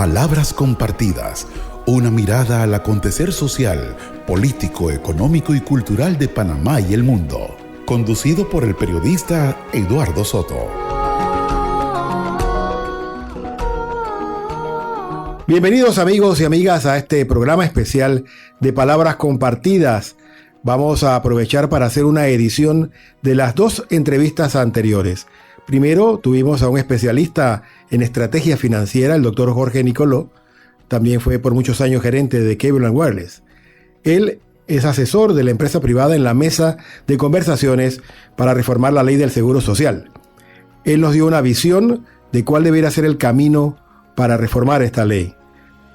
Palabras compartidas, una mirada al acontecer social, político, económico y cultural de Panamá y el mundo. Conducido por el periodista Eduardo Soto. Bienvenidos amigos y amigas a este programa especial de Palabras Compartidas. Vamos a aprovechar para hacer una edición de las dos entrevistas anteriores. Primero tuvimos a un especialista en estrategia financiera, el doctor Jorge Nicoló. También fue por muchos años gerente de Cable & Wireless. Él es asesor de la empresa privada en la mesa de conversaciones para reformar la ley del Seguro Social. Él nos dio una visión de cuál debería ser el camino para reformar esta ley.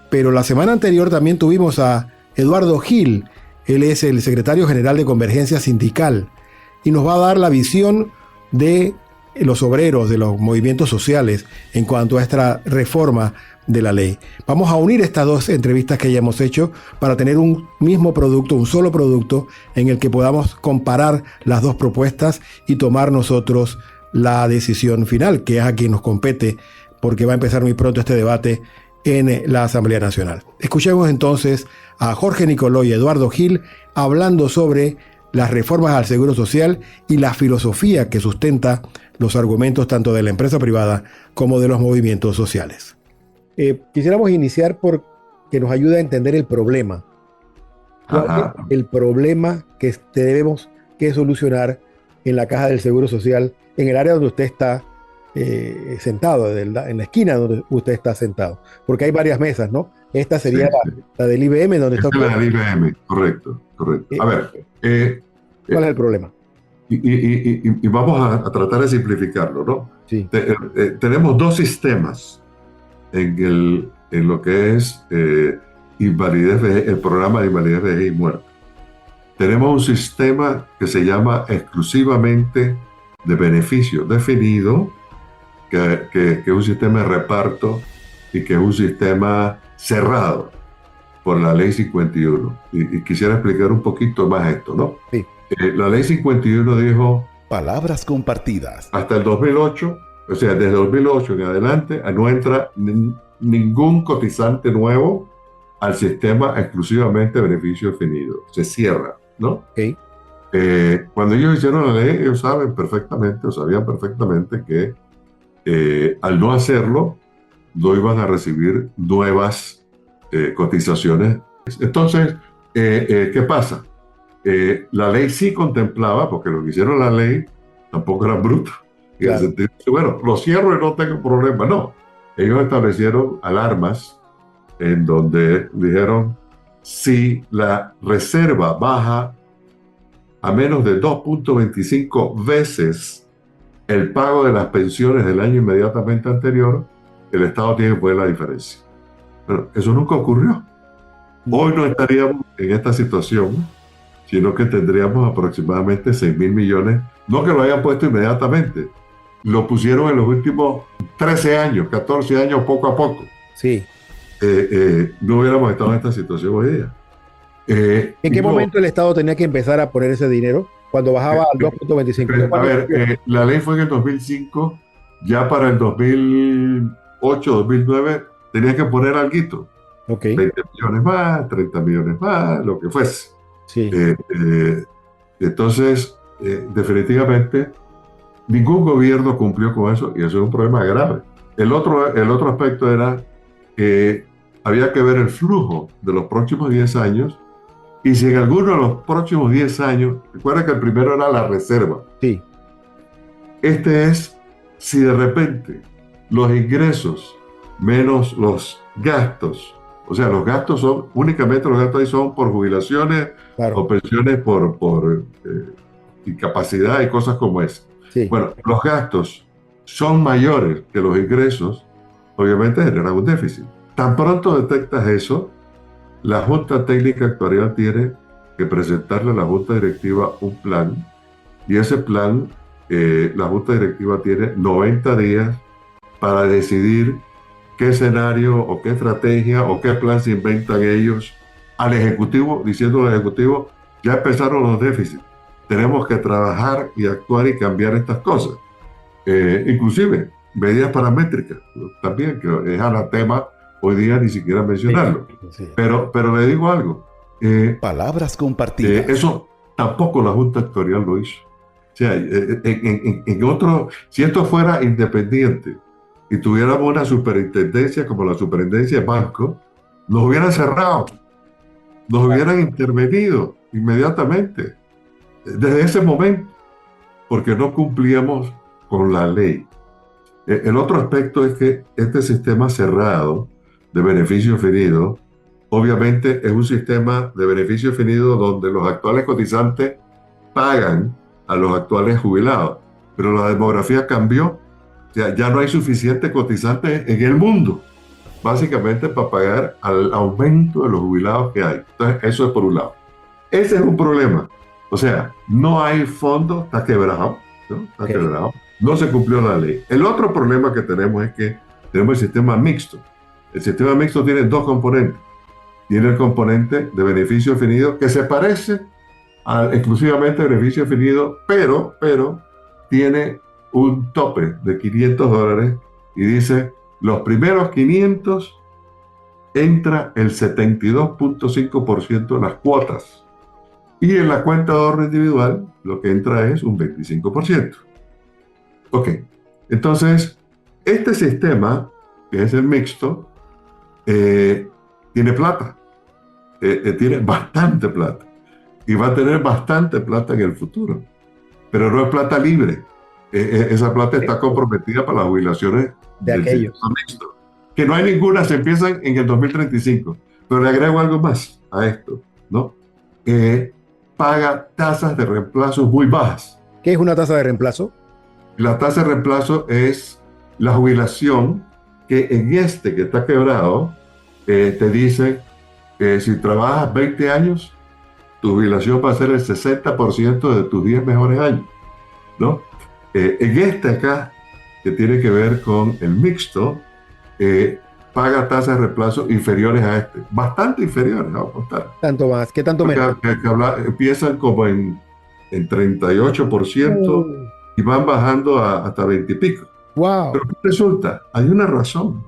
Pero la semana anterior también tuvimos a Eduardo Gil. Él es el secretario general de Convergencia Sindical y nos va a dar la visión de los obreros, de los movimientos sociales en cuanto a esta reforma de la ley. Vamos a unir estas dos entrevistas que ya hemos hecho para tener un mismo producto, un solo producto en el que podamos comparar las dos propuestas y tomar nosotros la decisión final, que es a quien nos compete, porque va a empezar muy pronto este debate en la Asamblea Nacional. Escuchemos entonces a Jorge Nicoló y Eduardo Gil hablando sobre las reformas al Seguro Social y la filosofía que sustenta los argumentos tanto de la empresa privada como de los movimientos sociales. Quisiéramos iniciar por que nos ayude a entender el problema. ¿Cuál es el problema que tenemos que solucionar en la Caja del Seguro Social, en el área donde usted está sentado, en la esquina donde usted está sentado? Porque hay varias mesas, ¿no? Esta sería la del IBM, donde está usted. La del IBM, correcto. A ver. ¿Cuál es el problema? Y vamos a tratar de simplificarlo, ¿no? Sí. Tenemos dos sistemas en lo que es invalidez, el programa de invalidez, vejez y muerte. Tenemos un sistema que se llama exclusivamente de beneficio definido, que es un sistema de reparto y que es un sistema cerrado por la Ley 51. Y quisiera explicar un poquito más esto, ¿no? Sí. La Ley 51 dijo... Palabras compartidas. Hasta el 2008, o sea, desde 2008 en adelante, no entra ningún cotizante nuevo al sistema exclusivamente de beneficio definido. Se cierra, ¿no? Okay. Cuando ellos hicieron la ley, ellos sabían perfectamente que al no hacerlo, no iban a recibir nuevas cotizaciones. Entonces, ¿qué pasa? La ley sí contemplaba, porque lo que hicieron la ley tampoco era bruto. Claro. Bueno, lo cierro y no tengo problema. No, ellos establecieron alarmas en donde dijeron, si la reserva baja a menos de 2.25 veces el pago de las pensiones del año inmediatamente anterior, el Estado tiene que poner la diferencia. Pero eso nunca ocurrió. Hoy no estaríamos en esta situación, sino que tendríamos aproximadamente 6.000 millones, no que lo hayan puesto inmediatamente, lo pusieron en los últimos 13 años, 14 años, poco a poco. Sí. No hubiéramos estado en esta situación hoy día. ¿En qué momento el Estado tenía que empezar a poner ese dinero? Cuando bajaba al 2.25. A ver, la ley fue en el 2005, ya para el 2008, 2009, tenía que poner alguito. Okay. 20 millones más, 30 millones más, lo que fuese. Sí. Entonces, definitivamente, ningún gobierno cumplió con eso y eso es un problema grave. El otro aspecto era que había que ver el flujo de los próximos 10 años y si en alguno de los próximos 10 años, recuerda que el primero era la reserva. Sí. Este es si de repente los ingresos menos los gastos, o sea, los gastos son, únicamente los gastos ahí son por jubilaciones, claro, o pensiones por incapacidad y cosas como esa. Sí. Bueno, los gastos son mayores que los ingresos, obviamente genera un déficit. Tan pronto detectas eso, la Junta Técnica Actuarial tiene que presentarle a la Junta Directiva un plan, y ese plan, la Junta Directiva tiene 90 días para decidir qué escenario o qué estrategia o qué plan se inventan ellos al Ejecutivo, diciendo al Ejecutivo, ya empezaron los déficits, tenemos que trabajar y actuar y cambiar estas cosas. Inclusive medidas paramétricas también, que es anatema hoy día ni siquiera mencionarlo. Sí, sí. Pero le digo algo. Palabras compartidas. Eso tampoco la Junta Actuarial lo hizo. O sea, si esto fuera independiente y tuviéramos una superintendencia como la superintendencia de banco, nos hubieran cerrado, nos hubieran intervenido inmediatamente, desde ese momento, porque no cumplíamos con la ley. El otro aspecto es que este sistema cerrado de beneficio definido, obviamente es un sistema de beneficio definido donde los actuales cotizantes pagan a los actuales jubilados, pero la demografía cambió. O sea, ya no hay suficientes cotizantes en el mundo, básicamente para pagar al aumento de los jubilados que hay. Entonces, eso es por un lado. Ese es un problema. O sea, no hay fondo, está quebrado, ¿no? Está quebrado. No se cumplió la ley. El otro problema que tenemos es que tenemos el sistema mixto. El sistema mixto tiene dos componentes. Tiene el componente de beneficio definido que se parece exclusivamente al beneficio definido, pero tiene un tope de $500 y dice, los primeros 500 entra el 72.5% de las cuotas. Y en la cuenta de ahorro individual lo que entra es un 25%. Ok, entonces este sistema, que es el mixto, tiene plata, tiene bastante plata y va a tener bastante plata en el futuro, pero no es plata libre. Esa plata está comprometida para las jubilaciones de aquellos. Sistema mixto, que no hay ninguna, se empiezan en el 2035. Pero le agrego algo más a esto, ¿no? Paga tasas de reemplazo muy bajas. ¿Qué es una tasa de reemplazo? La tasa de reemplazo es la jubilación que en este que está quebrado te dice si trabajas 20 años, tu jubilación va a ser el 60% de tus 10 mejores años, ¿no? En este acá, que tiene que ver con el mixto, paga tasas de reemplazo inferiores a este, bastante inferiores, vamos a contar. ¿Tanto más? ¿Qué tanto menos? Empiezan como en 38% y van bajando hasta 20 y pico. Wow. Pero ¿qué resulta? Hay una razón.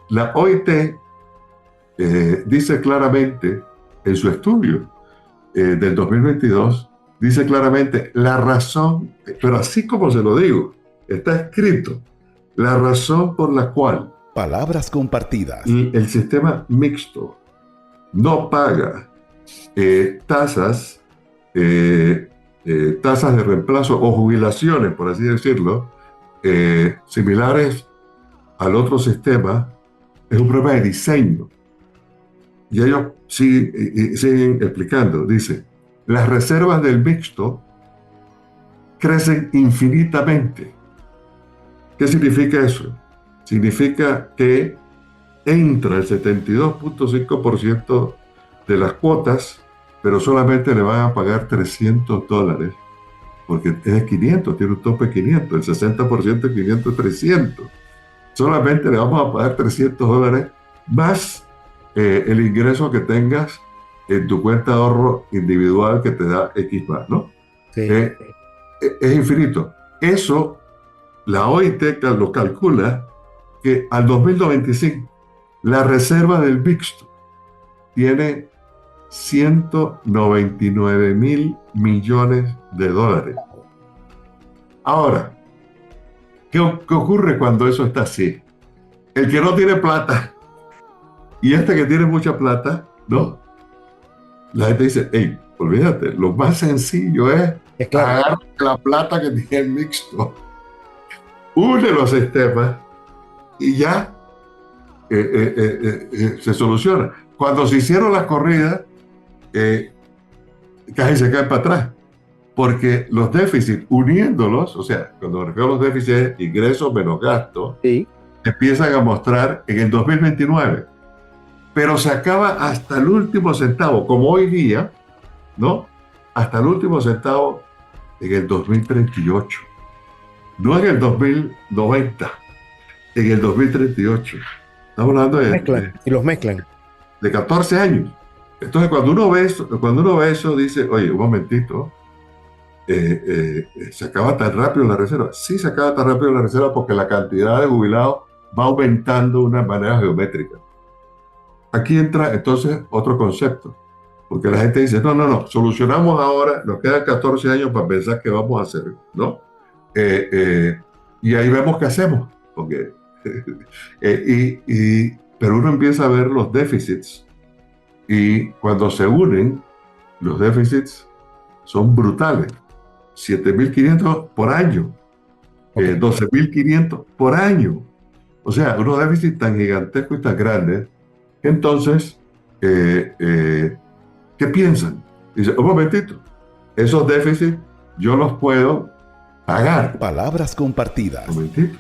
La OIT dice claramente en su estudio del 2022, dice claramente la razón, pero así como se lo digo, está escrito, la razón por la cual Palabras compartidas. el sistema mixto no paga tasas de reemplazo o jubilaciones, por así decirlo, similares al otro sistema, es un problema de diseño. Y ellos siguen explicando. Dice, las reservas del mixto crecen infinitamente. ¿Qué significa eso? Significa que entra el 72.5% de las cuotas, pero solamente le van a pagar $300, porque es de 500, tiene un tope de 500, el 60% de 500 es 300. Solamente le vamos a pagar $300 más el ingreso que tengas en tu cuenta de ahorro individual que te da X más, ¿no? Sí. Es infinito. Eso, la OIT lo calcula que al 2095 la reserva del mixto tiene $199,000 millones. Ahora, ¿qué ocurre cuando eso está así? El que no tiene plata y este que tiene mucha plata, ¿no? La gente dice, hey, olvídate, lo más sencillo es agarrar la plata que tiene el mixto, une los sistemas y ya se soluciona. Cuando se hicieron las corridas, casi se caen para atrás, porque los déficits, uniéndolos, o sea, cuando me refiero a los déficits, es ingresos menos gastos, Sí. empiezan a mostrar en el 2029, pero se acaba hasta el último centavo, como hoy día, ¿no? Hasta el último centavo en el 2038, no en el 2090, en el 2038. Estamos hablando Y los mezclan. de 14 años. Entonces, cuando uno ve eso, dice, oye, un momentito, ¿se acaba tan rápido la reserva? Sí, se acaba tan rápido la reserva porque la cantidad de jubilados va aumentando de una manera geométrica. Aquí entra entonces otro concepto, porque la gente dice, no, solucionamos ahora, nos quedan 14 años para pensar qué vamos a hacer, ¿no? Y ahí vemos qué hacemos, porque, pero uno empieza a ver los déficits, y cuando se unen, los déficits son brutales. 7.500 por año, 12.500 por año. O sea, unos déficits tan gigantescos y tan grandes. Entonces, ¿qué piensan? Dice, un momentito, esos déficits yo los puedo pagar. Palabras compartidas. Un momentito.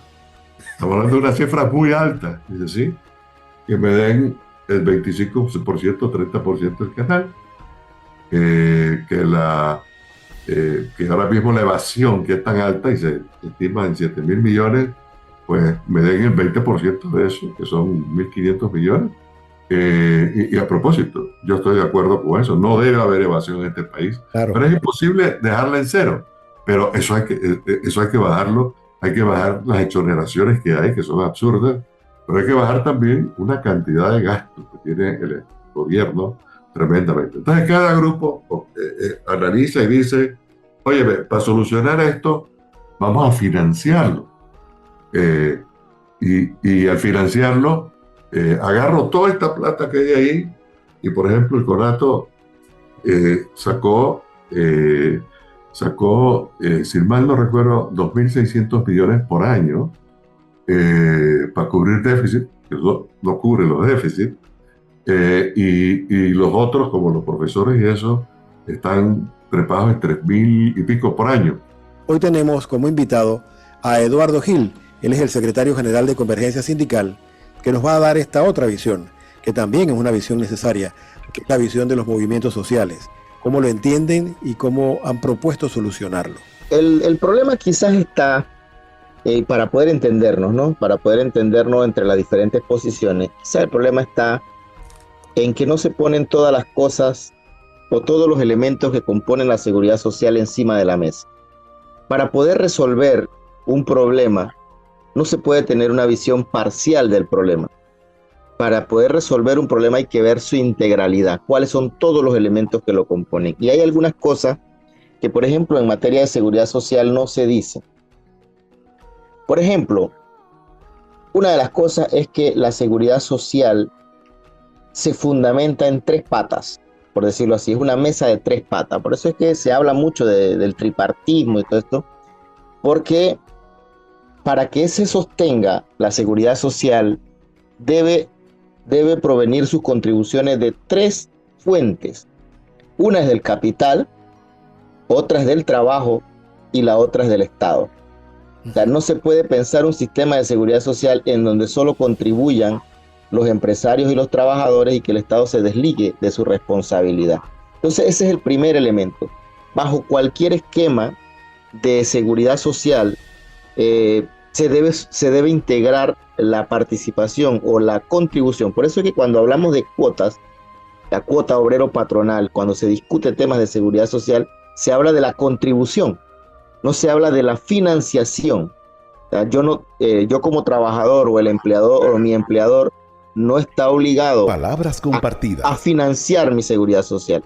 Estamos hablando de una cifra muy alta. Dice, sí, que me den el 25%, 30% del canal. Que ahora mismo la evasión, que es tan alta y se estima en 7.000 millones, pues me den el 20% de eso, que son 1.500 millones. Y a propósito, yo estoy de acuerdo con eso, no debe haber evasión en este país, Claro. pero es imposible dejarla en cero. Pero eso hay que bajarlo, hay que bajar las exoneraciones que hay, que son absurdas, pero hay que bajar también una cantidad de gastos que tiene el gobierno tremendamente. Entonces cada grupo analiza y dice, oye, para solucionar esto, vamos a financiarlo. Y al financiarlo, agarro toda esta plata que hay ahí, y por ejemplo el CONATO sacó, si mal no recuerdo, 2.600 millones por año para cubrir déficit, que no cubre los déficits, y los otros, como los profesores y eso, están trepados en 3.000 y pico por año. Hoy tenemos como invitado a Eduardo Gil. Él es el secretario general de Convergencia Sindical, que nos va a dar esta otra visión, que también es una visión necesaria, que es la visión de los movimientos sociales, cómo lo entienden y cómo han propuesto solucionarlo. El problema quizás está, para poder entendernos, ¿no? Para poder entendernos entre las diferentes posiciones, quizás el problema está en que no se ponen todas las cosas o todos los elementos que componen la seguridad social encima de la mesa. Para poder resolver un problema, no se puede tener una visión parcial del problema. Para poder resolver un problema hay que ver su integralidad, cuáles son todos los elementos que lo componen. Y hay algunas cosas que, por ejemplo, en materia de seguridad social no se dicen. Por ejemplo, una de las cosas es que la seguridad social se fundamenta en 3 patas, por decirlo así, es una mesa de 3 patas. Por eso es que se habla mucho del tripartismo y todo esto, porque para que se sostenga la seguridad social debe provenir sus contribuciones de 3 fuentes. Una es del capital, otra es del trabajo y la otra es del Estado. O sea, no se puede pensar un sistema de seguridad social en donde solo contribuyan los empresarios y los trabajadores y que el Estado se desligue de su responsabilidad. Entonces ese es el primer elemento. Bajo cualquier esquema de seguridad social se debe integrar la participación o la contribución. Por eso es que cuando hablamos de cuotas, la cuota obrero patronal, cuando se discute temas de seguridad social, se habla de la contribución, no se habla de la financiación. O sea, yo como trabajador o el empleador o mi empleador no está obligado Palabras compartidas. a financiar mi seguridad social.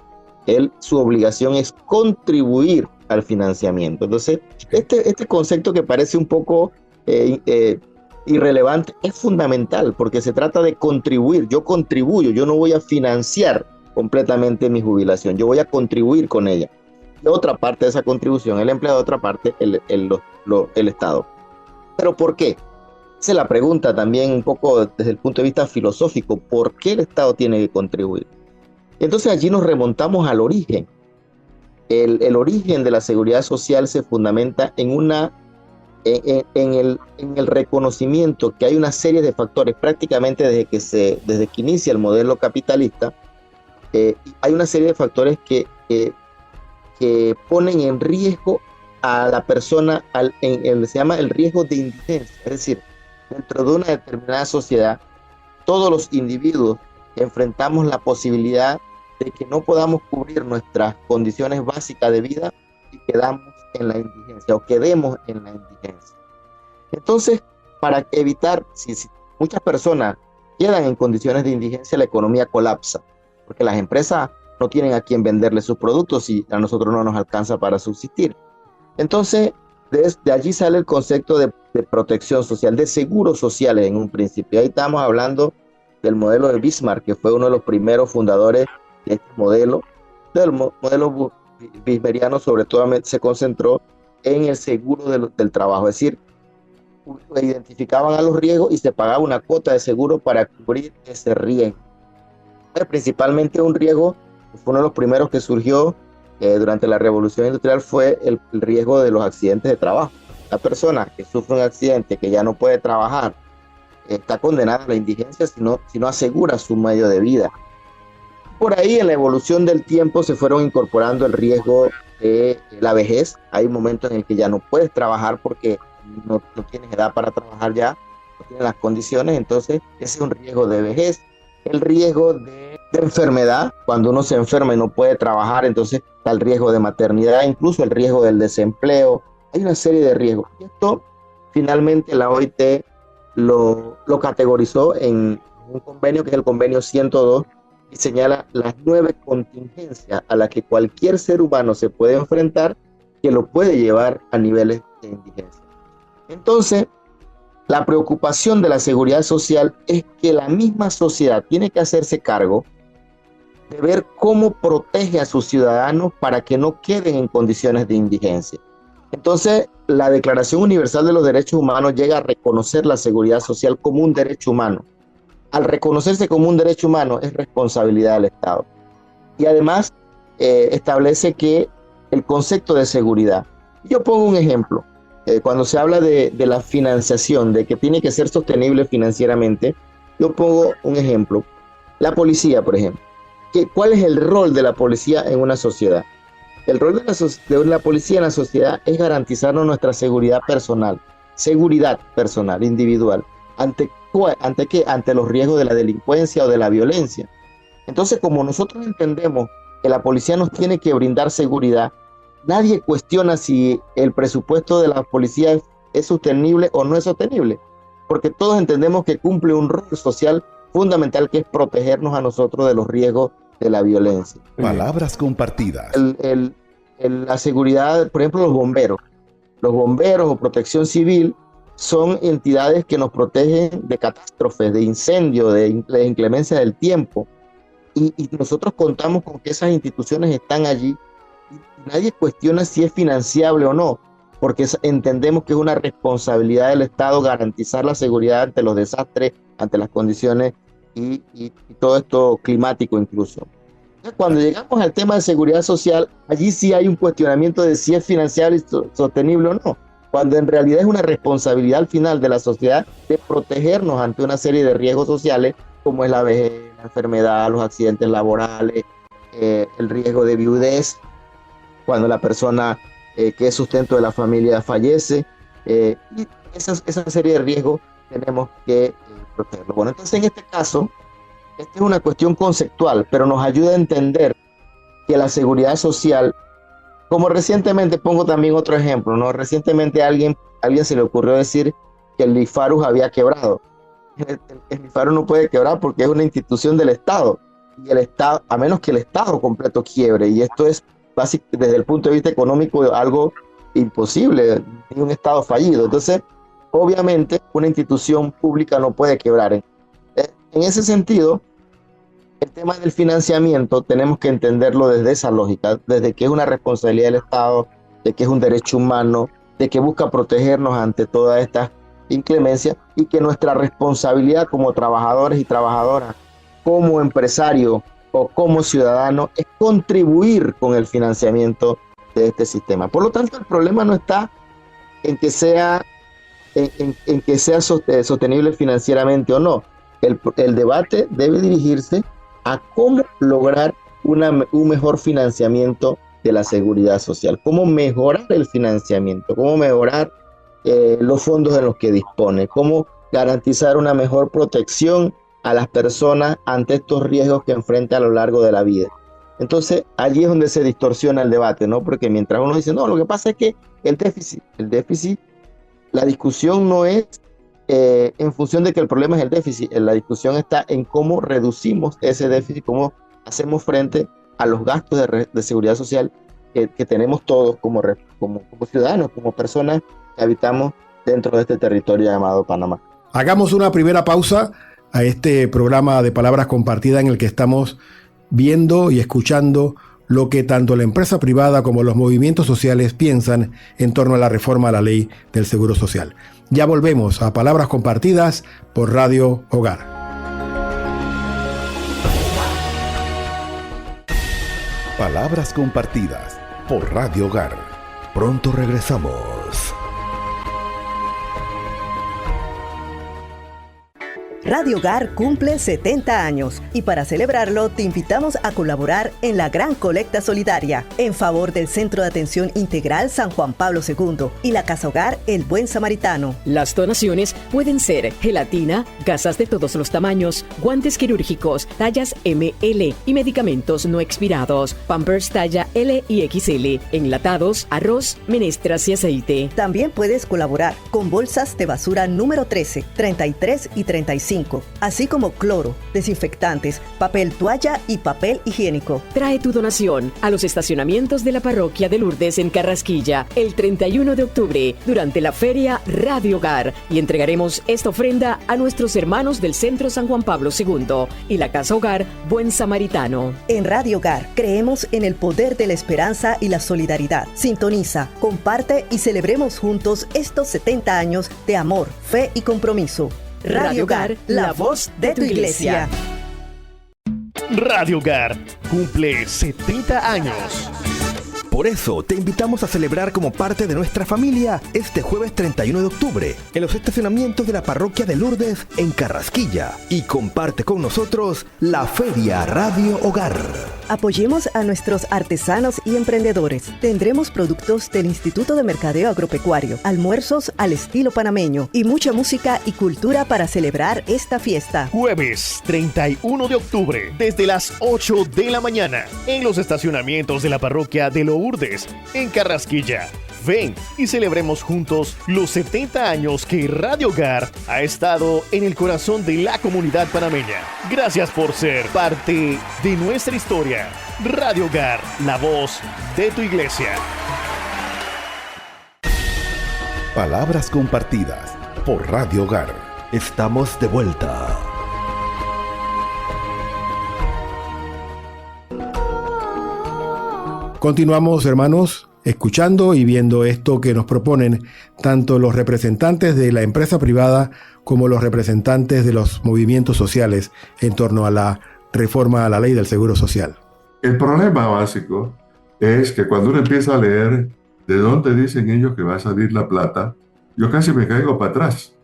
Su obligación es contribuir al financiamiento. Entonces, este concepto que parece un poco irrelevante es fundamental porque se trata de contribuir. Yo contribuyo, yo no voy a financiar completamente mi jubilación, yo voy a contribuir con ella. Y otra parte de esa contribución el empleado, otra parte el Estado. ¿Pero por qué? Esa es la pregunta también un poco desde el punto de vista filosófico. ¿Por qué el Estado tiene que contribuir? Entonces allí nos remontamos al origen. El origen de la seguridad social se fundamenta en el reconocimiento que hay una serie de factores, prácticamente desde que inicia el modelo capitalista, hay una serie de factores que ponen en riesgo a la persona, se llama el riesgo de indigencia. Es decir, dentro de una determinada sociedad, todos los individuos enfrentamos la posibilidad de que no podamos cubrir nuestras condiciones básicas de vida y quedamos en la indigencia. Entonces, para evitar, si muchas personas quedan en condiciones de indigencia, la economía colapsa, porque las empresas no tienen a quién venderle sus productos y a nosotros no nos alcanza para subsistir. Entonces, de allí sale el concepto de protección social, de seguros sociales en un principio. Ahí estamos hablando del modelo de Bismarck, que fue uno de los primeros fundadores de este modelo. Del modelo bismeriano sobre todo se concentró en el seguro del trabajo, es decir, identificaban a los riesgos y se pagaba una cuota de seguro para cubrir ese riesgo. Principalmente un riesgo, fue uno de los primeros que surgió durante la Revolución Industrial, fue el riesgo de los accidentes de trabajo. La persona que sufre un accidente, que ya no puede trabajar, está condenada a la indigencia si no asegura su medio de vida. Por ahí, en la evolución del tiempo, se fueron incorporando el riesgo de la vejez. Hay momentos en el que ya no puedes trabajar porque no tienes edad para trabajar ya, no tienes las condiciones, entonces ese es un riesgo de vejez. El riesgo de enfermedad, cuando uno se enferma y no puede trabajar, entonces está el riesgo de maternidad, incluso el riesgo del desempleo. Hay una serie de riesgos. Y esto finalmente la OIT lo categorizó en un convenio que es el convenio 102 y señala las 9 contingencias a las que cualquier ser humano se puede enfrentar que lo puede llevar a niveles de indigencia. Entonces, la preocupación de la seguridad social es que la misma sociedad tiene que hacerse cargo de ver cómo protege a sus ciudadanos para que no queden en condiciones de indigencia. Entonces, la Declaración Universal de los Derechos Humanos llega a reconocer la seguridad social como un derecho humano. Al reconocerse como un derecho humano, es responsabilidad del Estado. Y además, establece que el concepto de seguridad. Yo pongo un ejemplo. Cuando se habla de la financiación, de que tiene que ser sostenible financieramente, yo pongo un ejemplo. La policía, por ejemplo. ¿Cuál es el rol de la policía en una sociedad? El rol de la policía en la sociedad es garantizarnos nuestra seguridad personal, individual. ¿Ante qué? Ante los riesgos de la delincuencia o de la violencia. Entonces, como nosotros entendemos que la policía nos tiene que brindar seguridad, nadie cuestiona si el presupuesto de la policía es sostenible o no es sostenible, porque todos entendemos que cumple un rol social fundamental, que es protegernos a nosotros de los riesgos de la violencia. Palabras compartidas. La seguridad, por ejemplo, los bomberos o protección civil son entidades que nos protegen de catástrofes, de incendios, de inclemencia del tiempo, y nosotros contamos con que esas instituciones están allí. Nadie cuestiona si es financiable o no, porque entendemos que es una responsabilidad del Estado garantizar la seguridad ante los desastres, ante las condiciones y todo esto climático incluso. Cuando llegamos al tema de seguridad social, allí sí hay un cuestionamiento de si es financiable y sostenible o no, cuando en realidad es una responsabilidad al final de la sociedad de protegernos ante una serie de riesgos sociales, como es la vejez, la enfermedad, los accidentes laborales, el riesgo de viudez, cuando la persona que es sustento de la familia fallece, y esa serie de riesgos tenemos que protegerlo. Bueno, entonces en este caso, esta es una cuestión conceptual, pero nos ayuda a entender que la seguridad social, como recientemente, pongo también otro ejemplo, ¿no? Recientemente a alguien se le ocurrió decir que el IFARU había quebrado. El IFARU no puede quebrar porque es una institución del Estado, y el Estado, a menos que el Estado completo quiebre, y esto es desde el punto de vista económico algo imposible, ni un Estado fallido. Entonces, obviamente, una institución pública no puede quebrar. En ese sentido, el tema del financiamiento tenemos que entenderlo desde esa lógica, desde que es una responsabilidad del Estado, de que es un derecho humano, de que busca protegernos ante todas estas inclemencias, y que nuestra responsabilidad como trabajadores y trabajadoras, como empresarios o como ciudadanos, es contribuir con el financiamiento de este sistema. Por lo tanto, el problema no está en que sea sostenible financieramente o no. El debate debe dirigirse a cómo lograr un mejor financiamiento de la seguridad social, cómo mejorar el financiamiento, cómo mejorar los fondos de los que dispone, cómo garantizar una mejor protección a las personas ante estos riesgos que enfrenta a lo largo de la vida. Entonces, allí es donde se distorsiona el debate, ¿no? Porque mientras uno dice, no, lo que pasa es que el déficit, la discusión no es en función de que el problema es el déficit. La discusión está en cómo reducimos ese déficit, cómo hacemos frente a los gastos de seguridad social que tenemos todos como ciudadanos, como personas que habitamos dentro de este territorio llamado Panamá. Hagamos una primera pausa a este programa de Palabras Compartidas en el que estamos viendo y escuchando lo que tanto la empresa privada como los movimientos sociales piensan en torno a la reforma a la ley del Seguro Social. Ya volvemos a Palabras Compartidas por Radio Hogar. Palabras Compartidas por Radio Hogar. Pronto regresamos. Radio Hogar cumple 70 años y para celebrarlo te invitamos a colaborar en la gran colecta solidaria en favor del Centro de Atención Integral San Juan Pablo II y la Casa Hogar El Buen Samaritano. Las donaciones pueden ser gelatina, gasas de todos los tamaños, guantes quirúrgicos, tallas ML y medicamentos no expirados, Pampers talla L y XL, enlatados, arroz, menestras y aceite. También puedes colaborar con bolsas de basura número 13, 33 y 35. Así como cloro, desinfectantes, papel toalla y papel higiénico. Trae tu donación a los estacionamientos de la parroquia de Lourdes en Carrasquilla el 31 de octubre durante la feria Radio Hogar y entregaremos esta ofrenda a nuestros hermanos del Centro San Juan Pablo II y la Casa Hogar Buen Samaritano. En Radio Hogar creemos en el poder de la esperanza y la solidaridad. Sintoniza, comparte y celebremos juntos estos 70 años de amor, fe y compromiso. Radio Hogar, la voz de tu iglesia. Radio Hogar cumple 70 años. Por eso te invitamos a celebrar como parte de nuestra familia este jueves 31 de octubre en los estacionamientos de la parroquia de Lourdes en Carrasquilla y comparte con nosotros la Feria Radio Hogar. Apoyemos a nuestros artesanos y emprendedores. Tendremos productos del Instituto de Mercadeo Agropecuario, almuerzos al estilo panameño y mucha música y cultura para celebrar esta fiesta. Jueves 31 de octubre, desde las 8 de la mañana, en los estacionamientos de la parroquia de Lourdes, en Carrasquilla. Ven y celebremos juntos los 70 años que Radio Hogar ha estado en el corazón de la comunidad panameña. Gracias por ser parte de nuestra historia. Radio Hogar, la voz de tu iglesia. Palabras Compartidas por Radio Hogar. Estamos de vuelta. Continuamos, hermanos, escuchando y viendo esto que nos proponen tanto los representantes de la empresa privada como los representantes de los movimientos sociales en torno a la reforma a la ley del Seguro Social. El problema básico es que cuando uno empieza a leer de dónde dicen ellos que va a salir la plata, yo casi me caigo para atrás.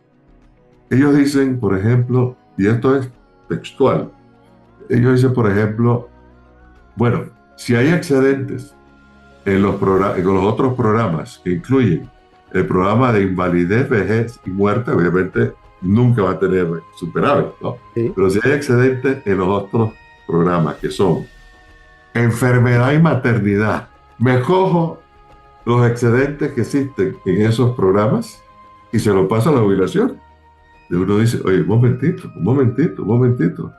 Ellos dicen, por ejemplo, y esto es textual, ellos dicen, por ejemplo, bueno, si hay excedentes en los otros programas que incluyen el programa de invalidez, vejez y muerte, obviamente nunca va a tener superávit, ¿no? Sí. Pero si hay excedentes en los otros programas que son enfermedad y maternidad, me cojo los excedentes que existen en esos programas y se los paso a la jubilación. Y uno dice, oye, un momentito.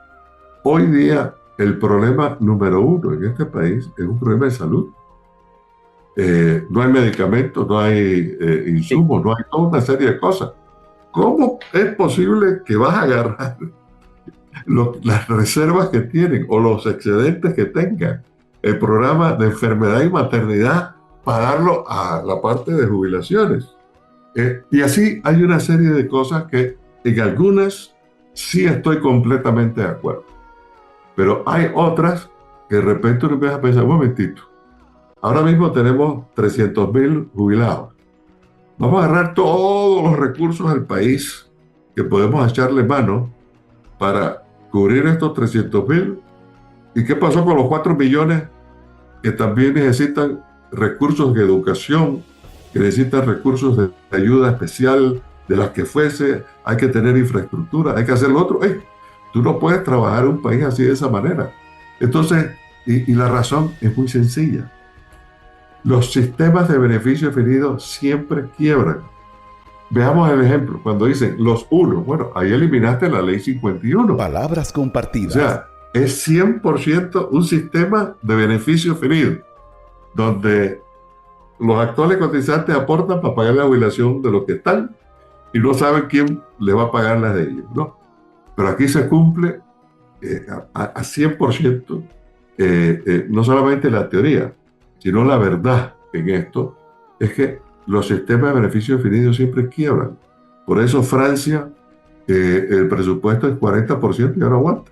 Hoy día el problema número uno en este país es un problema de salud. No hay medicamentos, no hay insumos, no hay toda una serie de cosas. ¿Cómo es posible que vas a agarrar las reservas que tienen o los excedentes que tengan el programa de enfermedad y maternidad para darlo a la parte de jubilaciones? Y así hay una serie de cosas que en algunas sí estoy completamente de acuerdo. Pero hay otras que de repente uno empieza a pensar, un momentito, ahora mismo tenemos 300,000 jubilados. Vamos a agarrar todos los recursos del país que podemos echarle mano para cubrir estos 300,000. ¿Y qué pasó con los 4 millones que también necesitan recursos de educación, que necesitan recursos de ayuda especial, de las que fuese? Hay que tener infraestructura, hay que hacer lo otro. Tú no puedes trabajar en un país así de esa manera. Entonces, y la razón es muy sencilla. Los sistemas de beneficio definido siempre quiebran. veamos el ejemplo. Cuando dicen los unos, bueno, ahí eliminaste la ley 51. Palabras O compartidas. sea, es 100% un sistema de beneficio definido, donde los actuales cotizantes aportan para pagar la jubilación de los que están y no saben quién le va a pagar las de ellos, ¿no? Pero aquí se cumple a 100%, no solamente la teoría, sino la verdad en esto, es que los sistemas de beneficio definido siempre quiebran. Por eso Francia, el presupuesto es 40% y ahora aguanta.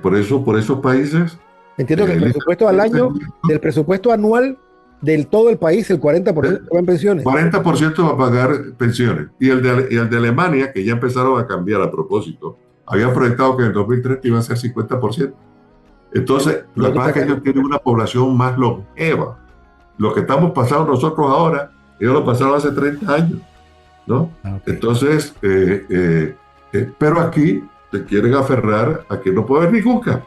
Por esos países... Entiendo que el presupuesto al año, del presupuesto anual del todo el país, el 40% va en pensiones. 40% va a pagar pensiones. Y el de Alemania, que ya empezaron a cambiar a propósito, había proyectado que en el 2030 iba a ser 50%. Entonces, lo que pasa es que ellos tienen una población más longeva. Lo que estamos pasando nosotros ahora, ellos lo pasaron hace 30 años, ¿no? Okay. Entonces, pero aquí se quieren aferrar a que no puede haber ningún cambio.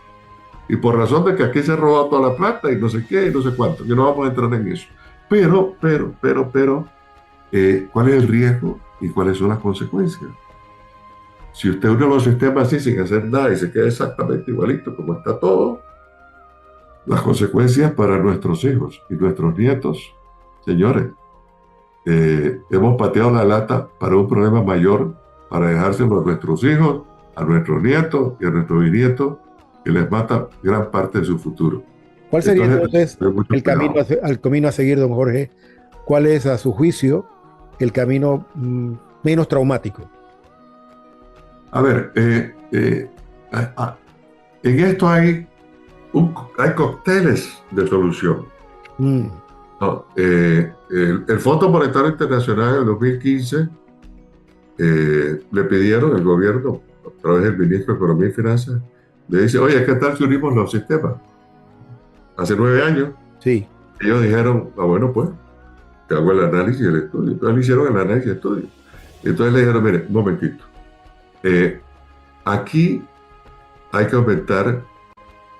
Y por razón de que aquí se ha robado toda la plata y no sé qué y no sé cuánto, que no vamos a entrar en eso. Pero, ¿cuál es el riesgo y cuáles son las consecuencias? Si usted une los sistemas así sin hacer nada y se queda exactamente igualito como está todo, las consecuencias para nuestros hijos y nuestros nietos, señores, hemos pateado la lata para un problema mayor, para dejárselo a nuestros hijos, a nuestros nietos y a nuestros bisnietos, que les mata gran parte de su futuro. ¿Cuál sería entonces el camino a seguir, don Jorge? ¿Cuál es, a su juicio, el camino menos traumático? A ver, en esto hay cócteles de solución. No, el Fondo Monetario Internacional en el 2015 le pidieron al gobierno, a través del ministro de Economía y Finanzas, le dice, oye, ¿qué tal si unimos los sistemas? Hace 9 años. Sí. Ellos dijeron, bueno, pues, que hago el análisis y el estudio. Entonces le hicieron el análisis y el estudio. Entonces le dijeron, mire, un momentito. Aquí hay que aumentar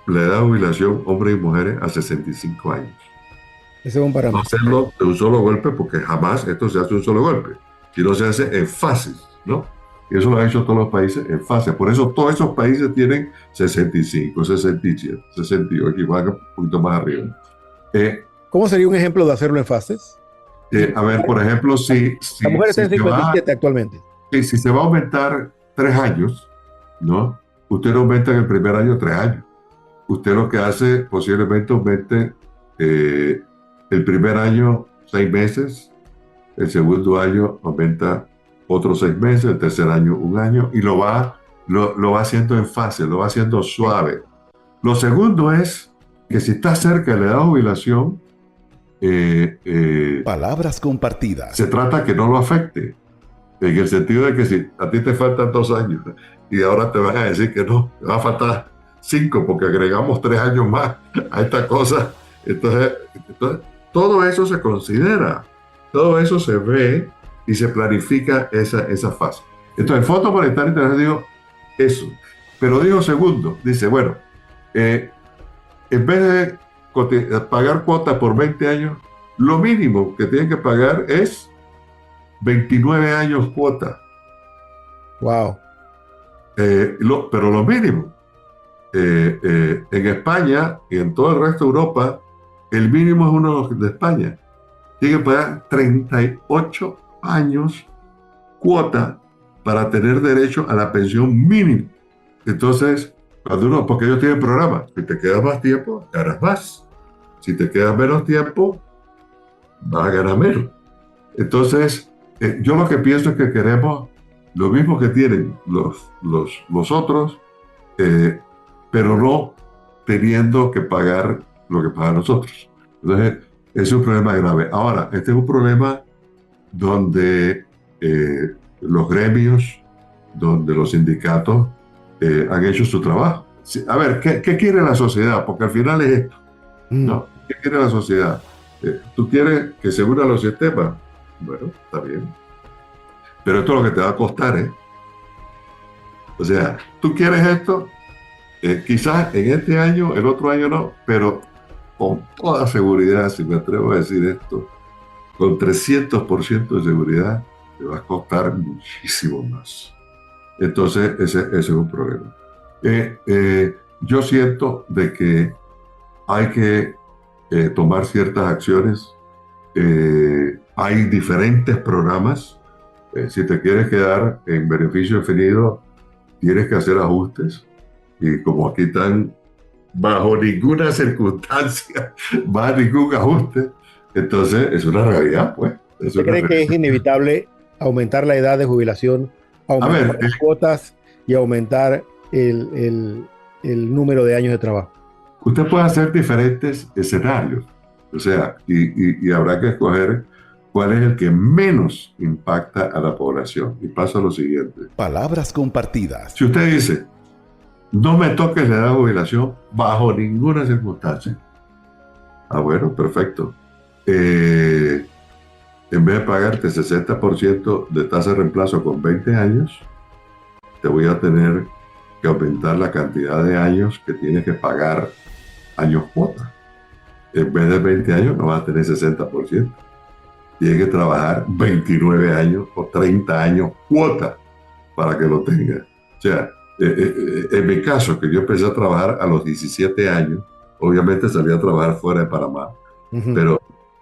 la edad de jubilación, hombres y mujeres, a 65 años. Ese es un parámetro. No hacerlo de un solo golpe, porque jamás esto se hace de un solo golpe, sino se hace en fases, ¿no? Y eso lo han hecho todos los países en fases. Por eso todos esos países tienen 65, 67, 68 y van un poquito más arriba. ¿Cómo sería un ejemplo de hacerlo en fases? A ver, por ejemplo, si la mujer está en 57 actualmente. Si se va a aumentar 3 años, ¿no? Usted no aumenta en el primer año 3 años. Usted lo que hace posiblemente aumente el primer año 6 meses, el segundo año aumenta otros 6 meses, el tercer año 1 año, y lo va haciendo en fase, lo va haciendo suave. Lo segundo es que si está cerca de la edad de jubilación, palabras compartidas. Se trata que no lo afecte, en el sentido de que si a ti te faltan 2 años y ahora te van a decir que no, te va a faltar 5 porque agregamos 3 años más a esta cosa, entonces todo eso se considera, todo eso se ve y se planifica esa fase. Entonces el Fondo Monetario Internacional dijo eso, pero dijo segundo, dice, bueno, en vez de pagar cuotas por 20 años, lo mínimo que tienen que pagar es 29 años cuota. Wow. Pero lo mínimo. En España y en todo el resto de Europa, el mínimo es uno de España. Tiene que pagar 38 años cuota para tener derecho a la pensión mínima. Entonces, porque ellos tienen programas, si te quedas más tiempo, ganas más. Si te quedas menos tiempo, vas a ganar menos. Entonces, yo lo que pienso es que queremos lo mismo que tienen los otros, pero no teniendo que pagar lo que pagan nosotros. Entonces, es un problema grave. Ahora, este es un problema donde los gremios, donde los sindicatos han hecho su trabajo. A ver, ¿qué quiere la sociedad? Porque al final es esto, ¿no? ¿Qué quiere la sociedad? ¿Tú quieres que se unan los sistemas? Bueno, está bien. Pero esto es lo que te va a costar, ¿eh? O sea, ¿tú quieres esto? Quizás en este año, el otro año no, pero con toda seguridad, si me atrevo a decir esto, con 300% de seguridad, te va a costar muchísimo más. Entonces, ese es un problema. Yo siento de que hay que tomar ciertas acciones. Hay diferentes programas. Si te quieres quedar en beneficio definido, tienes que hacer ajustes. Y como aquí están bajo ninguna circunstancia, va ningún ajuste, entonces es una realidad, pues. ¿Usted cree que es inevitable aumentar la edad de jubilación, aumentar las cuotas y aumentar el número de años de trabajo? Usted puede hacer diferentes escenarios, o sea, y habrá que escoger cuál es el que menos impacta a la población. Y pasa lo siguiente. Palabras compartidas. Si usted dice, no me toques la edad de jubilación bajo ninguna circunstancia. Ah, bueno, perfecto. En vez de pagarte 60% de tasa de reemplazo con 20 años, te voy a tener que aumentar la cantidad de años que tienes que pagar años cuota. En vez de 20 años, no vas a tener 60%. Tienes que trabajar 29 años o 30 años cuota para que lo tengas. O sea, en mi caso, que yo empecé a trabajar a los 17 años, obviamente salí a trabajar fuera de Panamá,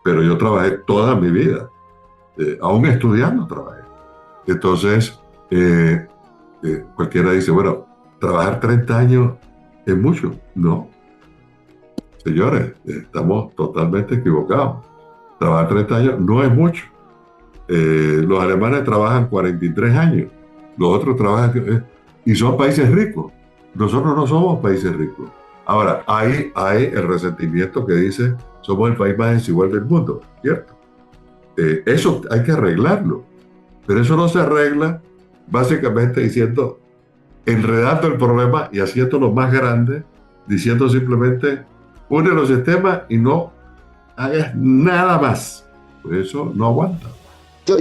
pero yo trabajé toda mi vida, aún estudiando trabajé. Entonces, cualquiera dice, bueno, trabajar 30 años es mucho. No, señores, estamos totalmente equivocados. Trabajar 30 años no es mucho. Los alemanes trabajan 43 años, los otros trabajan... y son países ricos. Nosotros no somos países ricos. Ahora, hay el resentimiento que dice, somos el país más desigual del mundo, ¿cierto? Eso hay que arreglarlo. Pero eso no se arregla básicamente diciendo, enredando el problema y haciéndolo más grande, diciendo simplemente, une los sistemas y no hagas nada más. Pues eso no aguanta.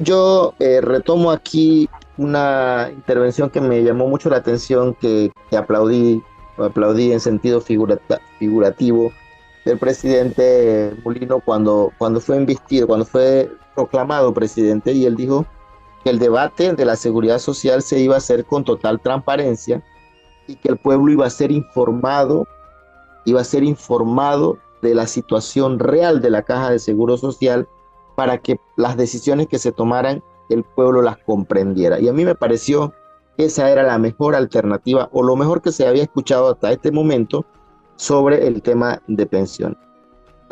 Yo retomo aquí una intervención que me llamó mucho la atención, que aplaudí en sentido figurativo del presidente Mulino cuando fue investido, cuando fue proclamado presidente, y él dijo que el debate de la seguridad social se iba a hacer con total transparencia y que el pueblo iba a ser informado de la situación real de la Caja de Seguro Social para que las decisiones que se tomaran el pueblo las comprendiera. Y a mí me pareció que esa era la mejor alternativa o lo mejor que se había escuchado hasta este momento sobre el tema de pensión.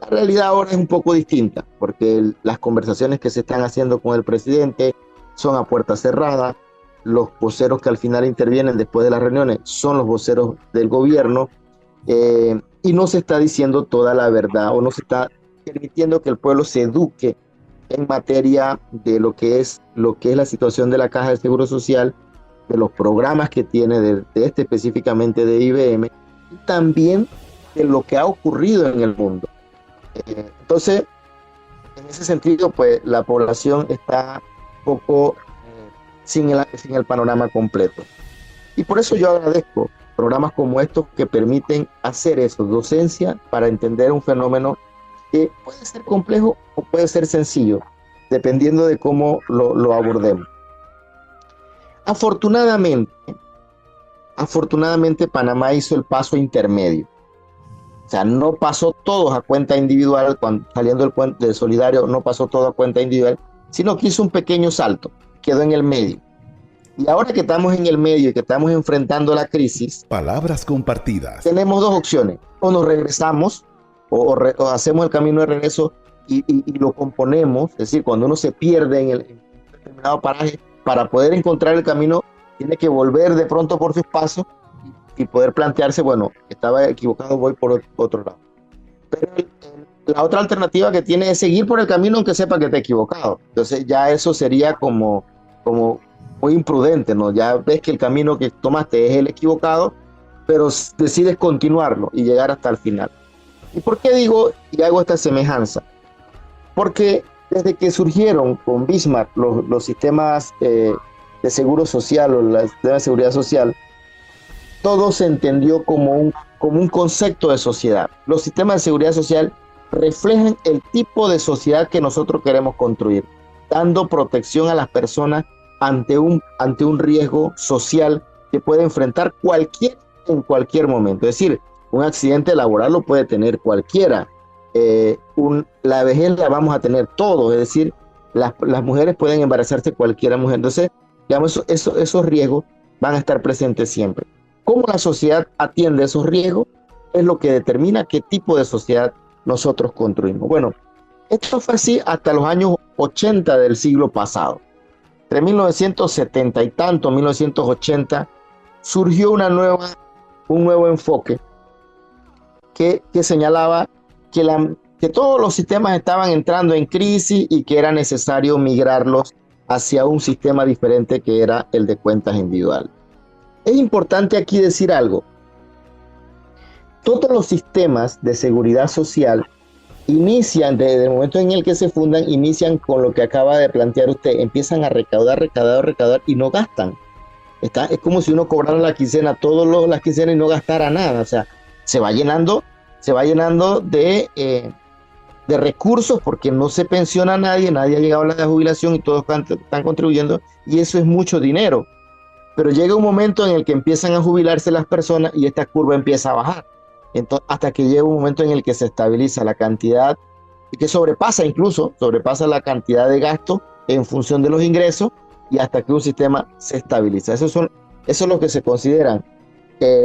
La realidad ahora es un poco distinta porque las conversaciones que se están haciendo con el presidente son a puerta cerrada. Los voceros que al final intervienen después de las reuniones son los voceros del gobierno, y no se está diciendo toda la verdad o no se está permitiendo que el pueblo se eduque en materia de lo que es la situación de la Caja de Seguro Social, de los programas que tiene, de este específicamente de IBM, y también de lo que ha ocurrido en el mundo. Entonces, en ese sentido, pues la población está un poco sin el panorama completo. Y por eso yo agradezco programas como estos que permiten hacer eso, docencia para entender un fenómeno que puede ser complejo o puede ser sencillo, dependiendo de cómo lo abordemos. Afortunadamente Panamá hizo el paso intermedio. O sea, no pasó todos a cuenta individual, saliendo del puente de Solidario, no pasó todo a cuenta individual, sino que hizo un pequeño salto, quedó en el medio. Y ahora que estamos en el medio y que estamos enfrentando la crisis, palabras compartidas, tenemos dos opciones: o nos regresamos o hacemos el camino de regreso y lo componemos, es decir, cuando uno se pierde en determinado paraje, para poder encontrar el camino, tiene que volver de pronto por sus pasos y poder plantearse, bueno, estaba equivocado, voy por otro lado. Pero la otra alternativa que tiene es seguir por el camino aunque sepa que está equivocado. Entonces ya eso sería como muy imprudente, ¿no? Ya ves que el camino que tomaste es el equivocado, pero decides continuarlo y llegar hasta el final. ¿Y por qué digo y hago esta semejanza? Porque desde que surgieron con Bismarck los sistemas de seguro social o el sistema de seguridad social, todo se entendió como un concepto de sociedad. Los sistemas de seguridad social reflejan el tipo de sociedad que nosotros queremos construir. dando protección a las personas ante un riesgo social que puede enfrentar en cualquier momento. Es decir, un accidente laboral lo puede tener cualquiera. La vejez la vamos a tener todos, es decir, las mujeres pueden embarazarse cualquiera mujer. Entonces, digamos, esos riesgos van a estar presentes siempre. ¿Cómo la sociedad atiende esos riesgos? Es lo que determina qué tipo de sociedad nosotros construimos. Bueno, esto fue así hasta los años 80 del siglo pasado. Entre 1970 y tanto, 1980, surgió un nuevo enfoque que señalaba que todos los sistemas estaban entrando en crisis y que era necesario migrarlos hacia un sistema diferente que era el de cuentas individuales. Es importante aquí decir algo. Todos los sistemas de seguridad social inician, desde el momento en el que se fundan, inician con lo que acaba de plantear usted. Empiezan a recaudar y no gastan. Es como si uno cobrara la quincena, las quincenas y no gastara nada. O sea, se va llenando de recursos porque no se pensiona a nadie ha llegado a la edad de jubilación y todos están contribuyendo, y eso es mucho dinero. Pero llega un momento en el que empiezan a jubilarse las personas y esta curva empieza a bajar. Entonces, hasta que llega un momento en el que se estabiliza la cantidad y que sobrepasa la cantidad de gasto en función de los ingresos, y hasta que un sistema se estabiliza. Eso es lo que se consideran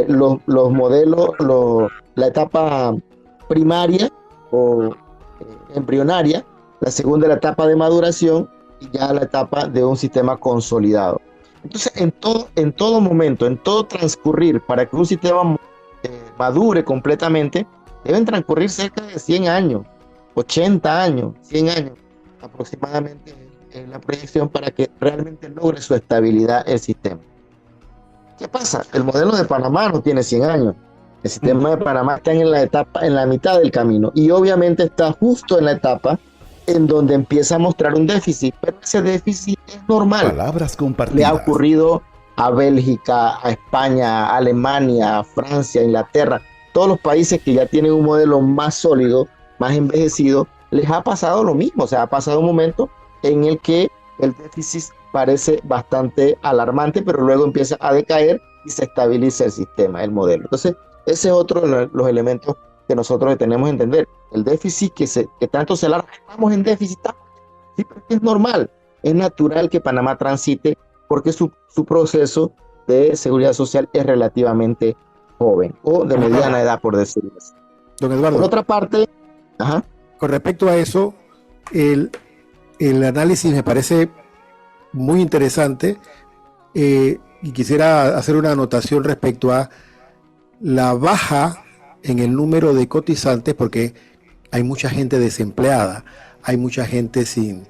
los modelos, la etapa primaria o embrionaria, la segunda la etapa de maduración y ya la etapa de un sistema consolidado. Entonces, en todo momento, en todo transcurrir, para que un sistema madure completamente, deben transcurrir cerca de 100 años, 80 años, 100 años aproximadamente en la proyección para que realmente logre su estabilidad el sistema. ¿Qué pasa? El modelo de Panamá no tiene 100 años. El sistema de Panamá está en la mitad del camino, y obviamente está justo en la etapa en donde empieza a mostrar un déficit, pero ese déficit es normal. Palabras compartidas. Le ha ocurrido a Bélgica, a España, a Alemania, a Francia, a Inglaterra, todos los países que ya tienen un modelo más sólido, más envejecido, les ha pasado lo mismo. O sea, ha pasado un momento en el que el déficit parece bastante alarmante, pero luego empieza a decaer y se estabiliza el sistema, el modelo. Entonces, ese es otro de los elementos que nosotros tenemos que entender. El déficit que tanto se alarga, estamos en déficit, sí, porque es normal, es natural que Panamá transite, porque su proceso de seguridad social es relativamente joven, o de mediana edad, por decirlo así. Don Eduardo, por otra parte, con respecto a eso, el análisis me parece muy interesante, y quisiera hacer una anotación respecto a la baja en el número de cotizantes, porque hay mucha gente desempleada, hay mucha gente sin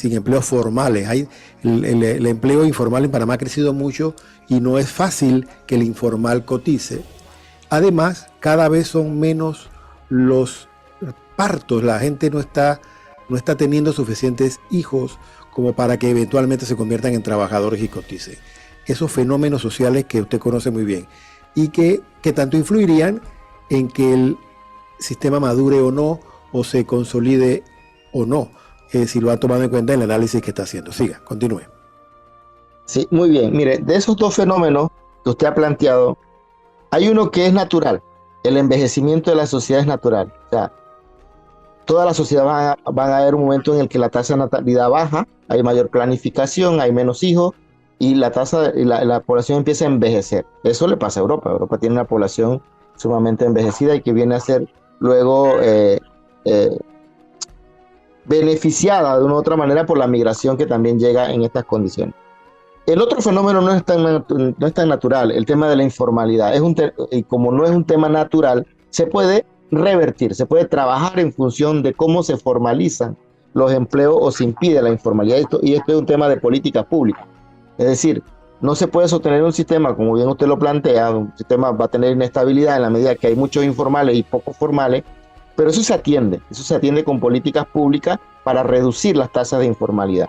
empleos formales. El empleo informal en Panamá ha crecido mucho y no es fácil que el informal cotice. Además, cada vez son menos los partos, la gente no está teniendo suficientes hijos como para que eventualmente se conviertan en trabajadores y coticen. Esos fenómenos sociales que usted conoce muy bien y que tanto influirían en que el sistema madure o no, o se consolide o no, si lo han tomado en cuenta en el análisis que está haciendo. Siga, continúe. Sí, muy bien. Mire, de esos dos fenómenos que usted ha planteado, hay uno que es natural. El envejecimiento de la sociedad es natural. O sea, toda la sociedad van a haber un momento en el que la tasa de natalidad baja, hay mayor planificación, hay menos hijos, y la población empieza a envejecer. Eso le pasa a Europa. Europa tiene una población sumamente envejecida y que viene a ser luego beneficiada de una u otra manera por la migración que también llega en estas condiciones. El otro fenómeno no es tan natural, el tema de la informalidad. Y como no es un tema natural, se puede revertir, se puede trabajar en función de cómo se formalizan los empleos o se impide la informalidad. Y esto es un tema de política pública. Es decir, no se puede sostener un sistema, como bien usted lo plantea, un sistema va a tener inestabilidad en la medida que hay muchos informales y pocos formales, pero eso se atiende con políticas públicas para reducir las tasas de informalidad.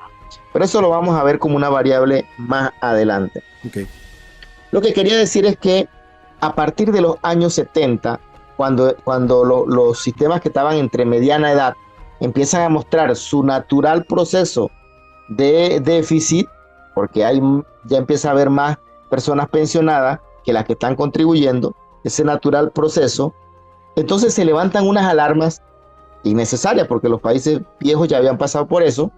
Pero eso lo vamos a ver como una variable más adelante. Okay. Lo que quería decir es que a partir de los años 70, cuando los sistemas que estaban entre mediana edad empiezan a mostrar su natural proceso de déficit, porque ya empieza a haber más personas pensionadas que las que están contribuyendo, ese natural proceso, entonces se levantan unas alarmas innecesarias, porque los países viejos ya habían pasado por eso,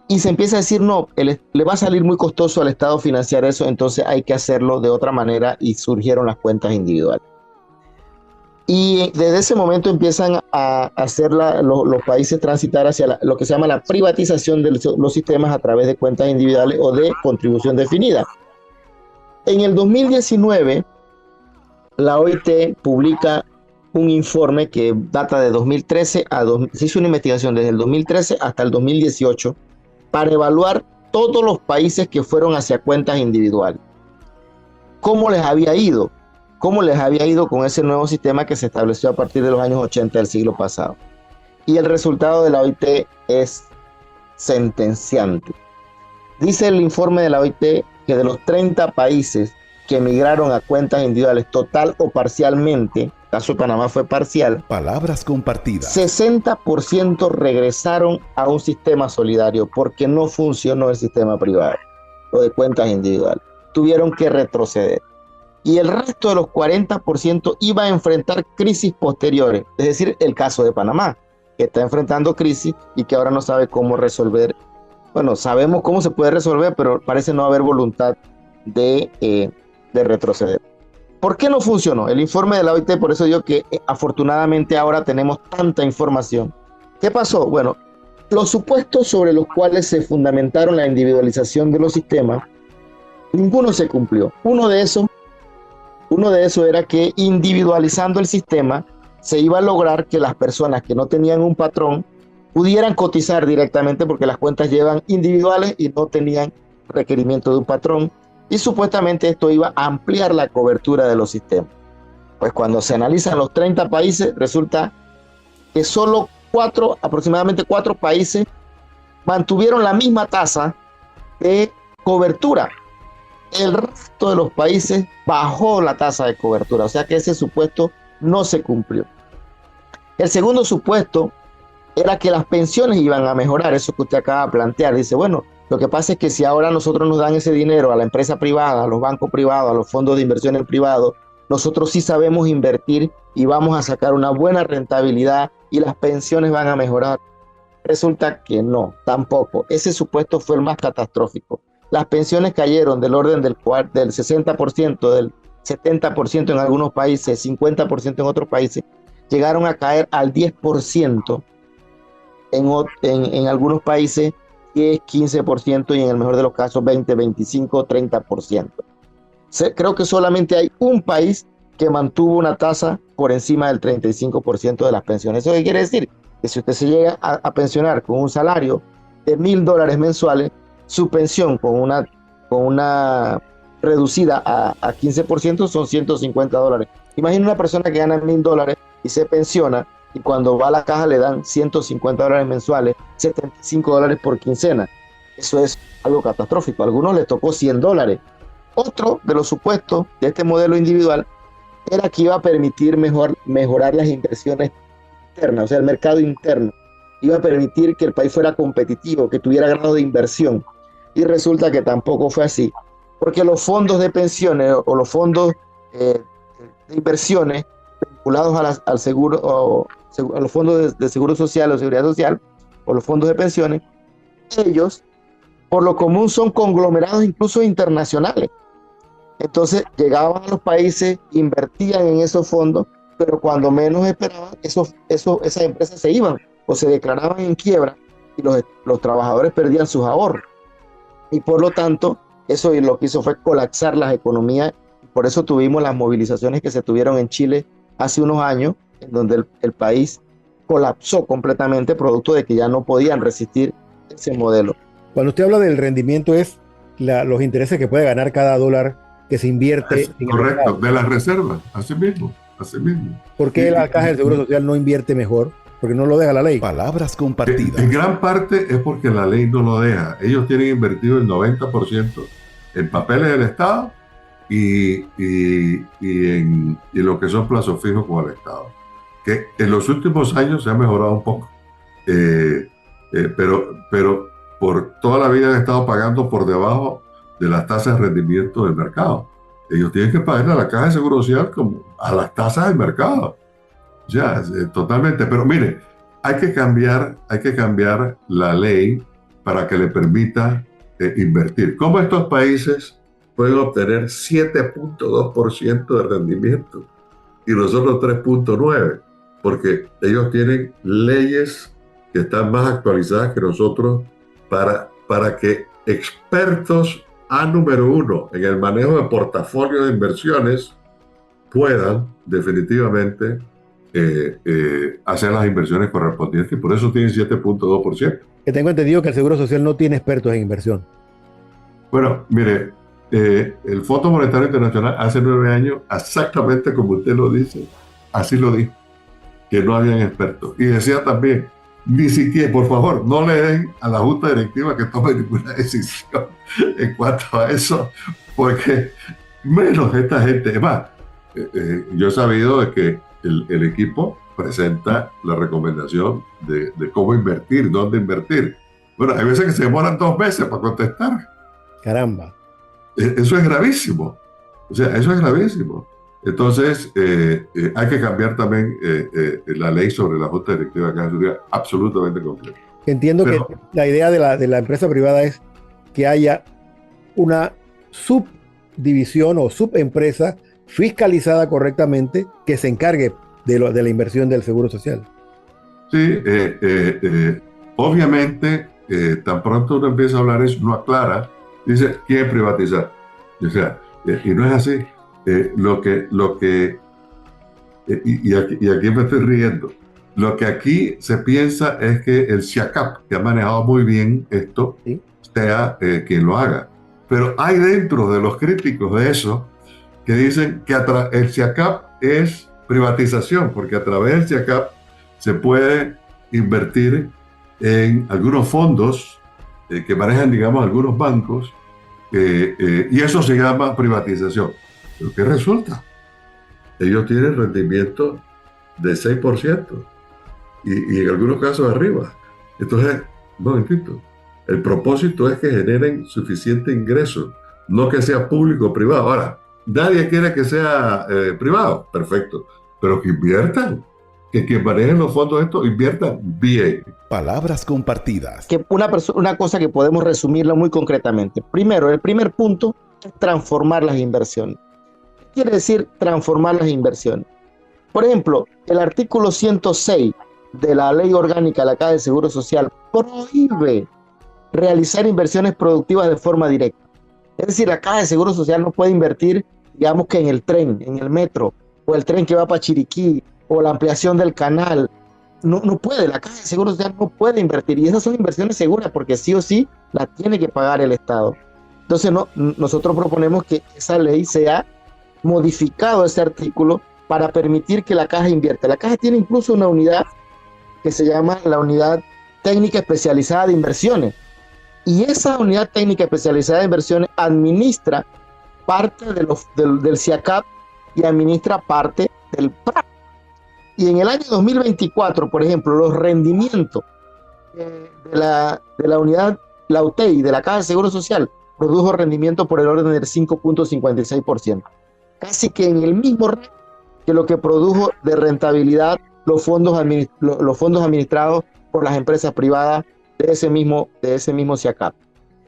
y se empieza a decir, no, le va a salir muy costoso al Estado financiar eso, entonces hay que hacerlo de otra manera, y surgieron las cuentas individuales. Y desde ese momento empiezan a hacer los países transitar hacia lo que se llama la privatización de los sistemas a través de cuentas individuales o de contribución definida. En el 2019, la OIT publica un informe que data de 2013 se hizo una investigación desde el 2013 hasta el 2018 para evaluar todos los países que fueron hacia cuentas individuales. ¿Cómo les había ido? ¿Cómo les había ido con ese nuevo sistema que se estableció a partir de los años 80 del siglo pasado? Y el resultado de la OIT es sentenciante. Dice el informe de la OIT que de los 30 países que migraron a cuentas individuales total o parcialmente, el caso de Panamá fue parcial, Palabras compartidas. 60% regresaron a un sistema solidario porque no funcionó el sistema privado o de cuentas individuales. Tuvieron que retroceder. Y el resto de los 40% iba a enfrentar crisis posteriores, es decir, el caso de Panamá, que está enfrentando crisis y que ahora no sabe cómo resolver. Bueno, sabemos cómo se puede resolver, pero parece no haber voluntad de retroceder. ¿Por qué no funcionó? El informe de la OIT, por eso digo que afortunadamente ahora tenemos tanta información. ¿Qué pasó? Bueno, los supuestos sobre los cuales se fundamentaron la individualización de los sistemas, ninguno se cumplió. Uno de esos era que individualizando el sistema se iba a lograr que las personas que no tenían un patrón pudieran cotizar directamente porque las cuentas llevan individuales y no tenían requerimiento de un patrón, y supuestamente esto iba a ampliar la cobertura de los sistemas. Pues cuando se analizan los 30 países, resulta que solo aproximadamente 4 países mantuvieron la misma tasa de cobertura. El resto de los países bajó la tasa de cobertura, o sea que ese supuesto no se cumplió. El segundo supuesto era que las pensiones iban a mejorar, eso que usted acaba de plantear. Dice, bueno, lo que pasa es que si ahora nosotros nos dan ese dinero a la empresa privada, a los bancos privados, a los fondos de inversión en privado, nosotros sí sabemos invertir y vamos a sacar una buena rentabilidad y las pensiones van a mejorar. Resulta que no, tampoco. Ese supuesto fue el más catastrófico. Las pensiones cayeron del orden del 60%, del 70% en algunos países, 50% en otros países, llegaron a caer al 10%, en algunos países 10, 15% y en el mejor de los casos 20, 25, 30%. Creo que solamente hay un país que mantuvo una tasa por encima del 35% de las pensiones. ¿Eso qué quiere decir? Que si usted se llega a pensionar con un salario de $1,000 mensuales, su pensión con una reducida a 15% son $150. Imagina una persona que gana $1,000 y se pensiona y cuando va a la caja le dan $150 mensuales, $75 por quincena. Eso es algo catastrófico. A algunos les tocó $100. Otro de los supuestos de este modelo individual era que iba a permitir mejorar las inversiones internas, o sea, el mercado interno. Iba a permitir que el país fuera competitivo, que tuviera grado de inversión. Y resulta que tampoco fue así, porque los fondos de pensiones o los fondos de inversiones vinculados al seguro o a los fondos de seguro social o seguridad social o los fondos de pensiones, ellos por lo común son conglomerados incluso internacionales. Entonces llegaban a los países, invertían en esos fondos, pero cuando menos esperaban, esas empresas se iban o se declaraban en quiebra y los trabajadores perdían sus ahorros. Y por lo tanto, eso lo que hizo fue colapsar las economías. Por eso tuvimos las movilizaciones que se tuvieron en Chile hace unos años, en donde el país colapsó completamente, producto de que ya no podían resistir ese modelo. Cuando usted habla del rendimiento, es los intereses que puede ganar cada dólar que se invierte. Correcto, de las reservas, así mismo. ¿Por qué la Caja del Seguro Social no invierte mejor? Porque no lo deja la ley. Palabras compartidas. En gran parte es porque la ley no lo deja. Ellos tienen invertido el 90% en papeles del Estado y lo que son plazos fijos con el Estado. Que en los últimos años se ha mejorado un poco, pero por toda la vida han estado pagando por debajo de las tasas de rendimiento del mercado. Ellos tienen que pagarle a la Caja de Seguro Social como a las tasas del mercado. Ya, totalmente. Pero mire, hay que cambiar la ley para que le permita invertir. ¿Cómo estos países pueden obtener 7.2% de rendimiento y nosotros 3.9%? Porque ellos tienen leyes que están más actualizadas que nosotros para que expertos número uno en el manejo de portafolio de inversiones puedan definitivamente hacer las inversiones correspondientes, y por eso tienen 7.2%. Que tengo entendido que el Seguro Social no tiene expertos en inversión. Bueno, mire, el Fondo Monetario Internacional hace 9 años, exactamente como usted lo dice, así lo dijo, que no habían expertos. Y decía también, ni siquiera, por favor, no le den a la Junta Directiva que tome ninguna decisión en cuanto a eso, porque menos esta gente. Es más, yo he sabido de que el equipo presenta la recomendación de cómo invertir, dónde invertir. Bueno, hay veces que se demoran 2 meses para contestar. Caramba. Eso es gravísimo. O sea, eso es gravísimo. Entonces, hay que cambiar también la ley sobre la Junta Directiva de la Caja de Seguridad, absolutamente completa. Entiendo que la idea de la empresa privada es que haya una subdivisión o subempresa fiscalizada correctamente que se encargue de la inversión del Seguro Social. Sí, obviamente, tan pronto uno empieza a hablar eso, no aclara, dice, ¿quiere privatizar? O sea, y no es así. Y aquí me estoy riendo. Lo que aquí se piensa es que el SIACAP, que ha manejado muy bien esto, ¿sí?, sea quien lo haga. Pero hay dentro de los críticos de eso que dicen que el SIACAP es privatización, porque a través del SIACAP se puede invertir en algunos fondos que manejan, digamos, algunos bancos, y eso se llama privatización. ¿Pero qué resulta? Ellos tienen rendimiento de 6% y en algunos casos arriba. Entonces, no entiendo. El propósito es que generen suficiente ingreso, no que sea público o privado. Ahora, nadie quiere que sea privado, perfecto, pero que inviertan, que quien manejen los fondos estos inviertan bien. Palabras compartidas. Que una cosa que podemos resumirlo muy concretamente. Primero, el primer punto es transformar las inversiones. ¿Qué quiere decir transformar las inversiones? Por ejemplo, el artículo 106 de la Ley Orgánica de la Caja de Seguro Social prohíbe realizar inversiones productivas de forma directa. Es decir, la Caja de Seguro Social no puede invertir, digamos que en el tren, en el metro, o el tren que va para Chiriquí, o la ampliación del canal. No puede, la Caja de Seguro Social no puede invertir, y esas son inversiones seguras porque sí o sí las tiene que pagar el Estado. Entonces nosotros proponemos que esa ley sea modificado, ese artículo, para permitir que la Caja invierta. La Caja tiene incluso una unidad que se llama la Unidad Técnica Especializada de Inversiones, y esa Unidad Técnica Especializada de Inversiones administra parte del SIACAP y administra parte del PRA. Y en el año 2024, por ejemplo, los rendimientos de la unidad, la UTEI, de la Caja de Seguro Social, produjo rendimiento por el orden del 5.56%. Casi que en el mismo rango que lo que produjo de rentabilidad los fondos administrados por las empresas privadas de ese mismo SIACAP.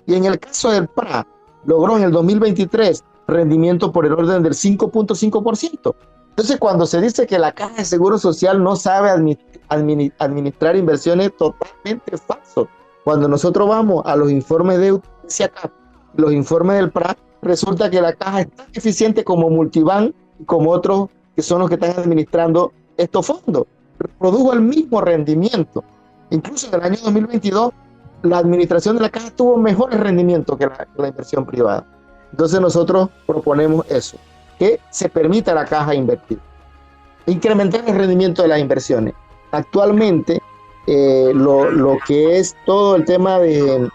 Y en el caso del PRA, logró en el 2023 rendimiento por el orden del 5.5%. Entonces, cuando se dice que la Caja de Seguro Social no sabe administrar inversiones, es totalmente falso. Cuando nosotros vamos a los informes de SIACAP, los informes del PRA, resulta que la Caja es tan eficiente como Multibank y como otros que son los que están administrando estos fondos. Produjo el mismo rendimiento. Incluso en el año 2022, la administración de la Caja tuvo mejores rendimientos que la inversión privada. Entonces nosotros proponemos eso, que se permita a la Caja invertir. Incrementar el rendimiento de las inversiones. Actualmente, lo que es todo el tema del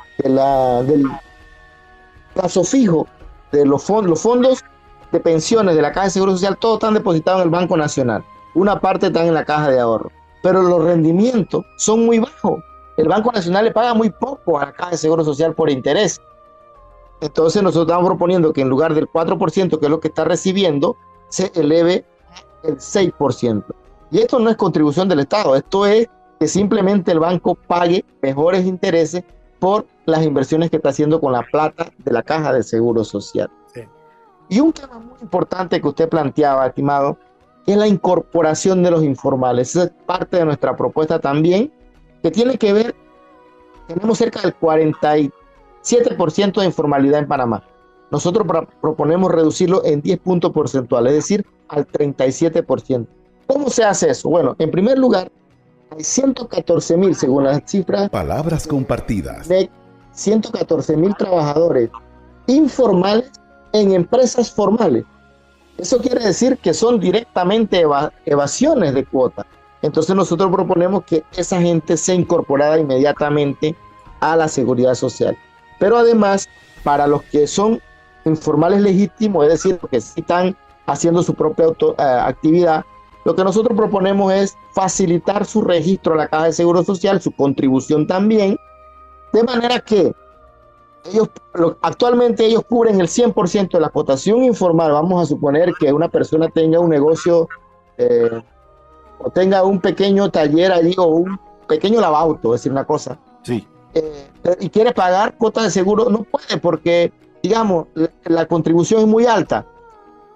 plazo fijo de los fondos de pensiones de la Caja de Seguro Social, todos están depositados en el Banco Nacional. Una parte está en la Caja de Ahorro. pero los rendimientos son muy bajos. El Banco Nacional le paga muy poco a la Caja de Seguro Social por interés. Entonces nosotros estamos proponiendo que en lugar del 4%, que es lo que está recibiendo, se eleve el 6%. Y esto no es contribución del Estado, esto es que simplemente el banco pague mejores intereses por las inversiones que está haciendo con la plata de la Caja de Seguro Social. Sí. Y un tema muy importante que usted planteaba, estimado, es la incorporación de los informales. Esa es parte de nuestra propuesta también, que tiene que ver, tenemos cerca del 47% de informalidad en Panamá. Nosotros proponemos reducirlo en 10 puntos porcentuales, es decir, al 37%. ¿Cómo se hace eso? Bueno, en primer lugar, hay 114,000, según las cifras. Palabras compartidas. De 114,000 trabajadores informales en empresas formales. Eso quiere decir que son directamente evasiones de cuotas. Entonces nosotros proponemos que esa gente sea incorporada inmediatamente a la seguridad social. Pero además, para los que son informales legítimos, es decir, los que sí están haciendo su propia actividad, lo que nosotros proponemos es facilitar su registro a la Caja de Seguro Social, su contribución también, de manera que actualmente ellos cubren el 100% de la explotación informal. Vamos a suponer que una persona tenga un negocio o tenga un pequeño taller allí o un pequeño lavauto, es decir, una cosa. Sí. Y quiere pagar cuotas de seguro, no puede porque, digamos, la contribución es muy alta,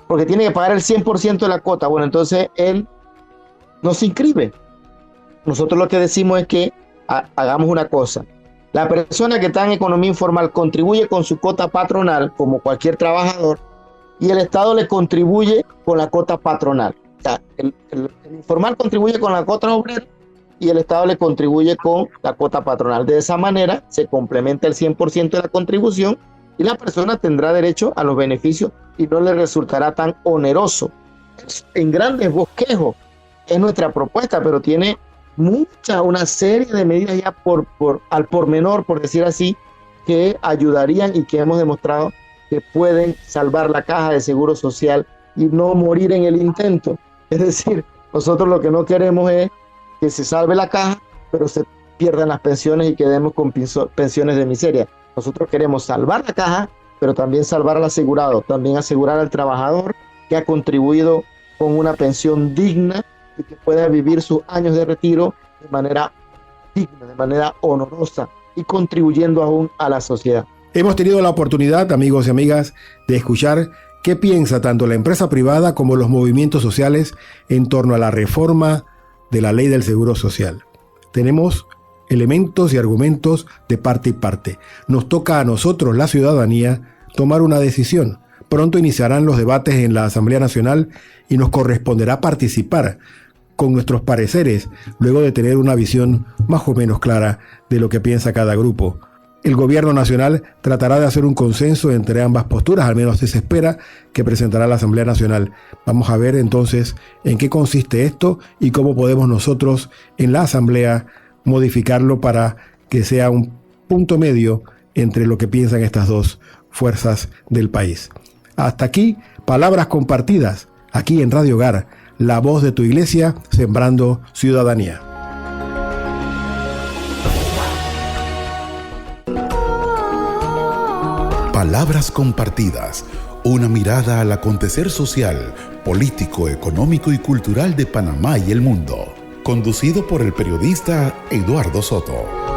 porque tiene que pagar el 100% de la cuota. Bueno, entonces él no se inscribe. Nosotros lo que decimos es que hagamos una cosa. La persona que está en economía informal contribuye con su cuota patronal, como cualquier trabajador, y el Estado le contribuye con la cuota patronal. O sea, el informal contribuye con la cuota obrera y el Estado le contribuye con la cuota patronal. De esa manera se complementa el 100% de la contribución y la persona tendrá derecho a los beneficios y no le resultará tan oneroso. En grandes bosquejos es nuestra propuesta, pero tiene una serie de medidas ya al pormenor, por decir así, que ayudarían y que hemos demostrado que pueden salvar la Caja de Seguro Social y no morir en el intento. Es decir, nosotros lo que no queremos es que se salve la caja, pero se pierdan las pensiones y quedemos con pensiones de miseria. Nosotros queremos salvar la caja, pero también salvar al asegurado, también asegurar al trabajador que ha contribuido con una pensión digna y que pueda vivir sus años de retiro de manera digna, de manera honorosa y contribuyendo aún a la sociedad. Hemos tenido la oportunidad, amigos y amigas, de escuchar qué piensa tanto la empresa privada como los movimientos sociales en torno a la reforma de la ley del Seguro Social. Tenemos elementos y argumentos de parte y parte. Nos toca a nosotros, la ciudadanía, tomar una decisión. Pronto iniciarán los debates en la Asamblea Nacional y nos corresponderá participar con nuestros pareceres, luego de tener una visión más o menos clara de lo que piensa cada grupo. El gobierno nacional tratará de hacer un consenso entre ambas posturas, al menos se espera que presentará la Asamblea Nacional. Vamos a ver entonces en qué consiste esto y cómo podemos nosotros en la Asamblea modificarlo para que sea un punto medio entre lo que piensan estas dos fuerzas del país. Hasta aquí, palabras compartidas, aquí en Radio Hogar, la voz de tu iglesia, sembrando ciudadanía. Palabras compartidas, una mirada al acontecer social, político, económico y cultural de Panamá y el mundo. Conducido por el periodista Eduardo Soto.